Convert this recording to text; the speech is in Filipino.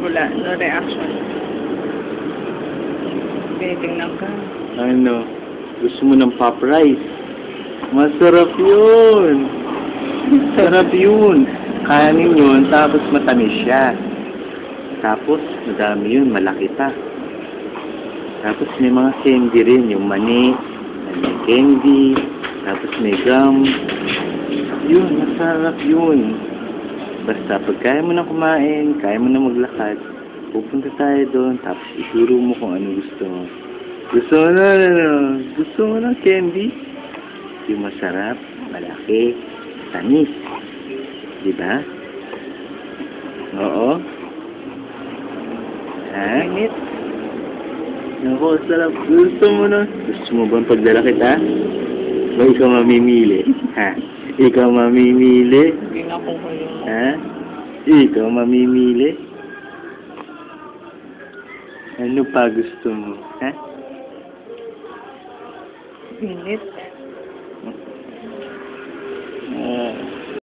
Wala, no reaction. Tinitingnan ka. Ano? Gusto mo ng pop rice? Masarap yun! Sarap yun! Kanin yun, tapos matamis siya. Tapos, madami yun, malaki pa. Tapos may mga candy rin, yung mani, may candy, tapos may gum. Yun, masarap yun. Basta, pag kaya mo na kumain, kaya mo na maglakad, pupunta tayo doon, tapos ituro mo kung ano gusto mo. Gusto mo na, gusto mo na candy? Yung masarap, malaki, tamis. Diba? Oo. Ha? Init. Naku, sarap. Gusto mo na. Gusto mo bang pagdala kita? O ikaw mamimili? Ha? Ikaw mamimili? Hindi na ko kayo. Ha? Ikaw mamimili? Ano pa gusto mo? Ha? Init.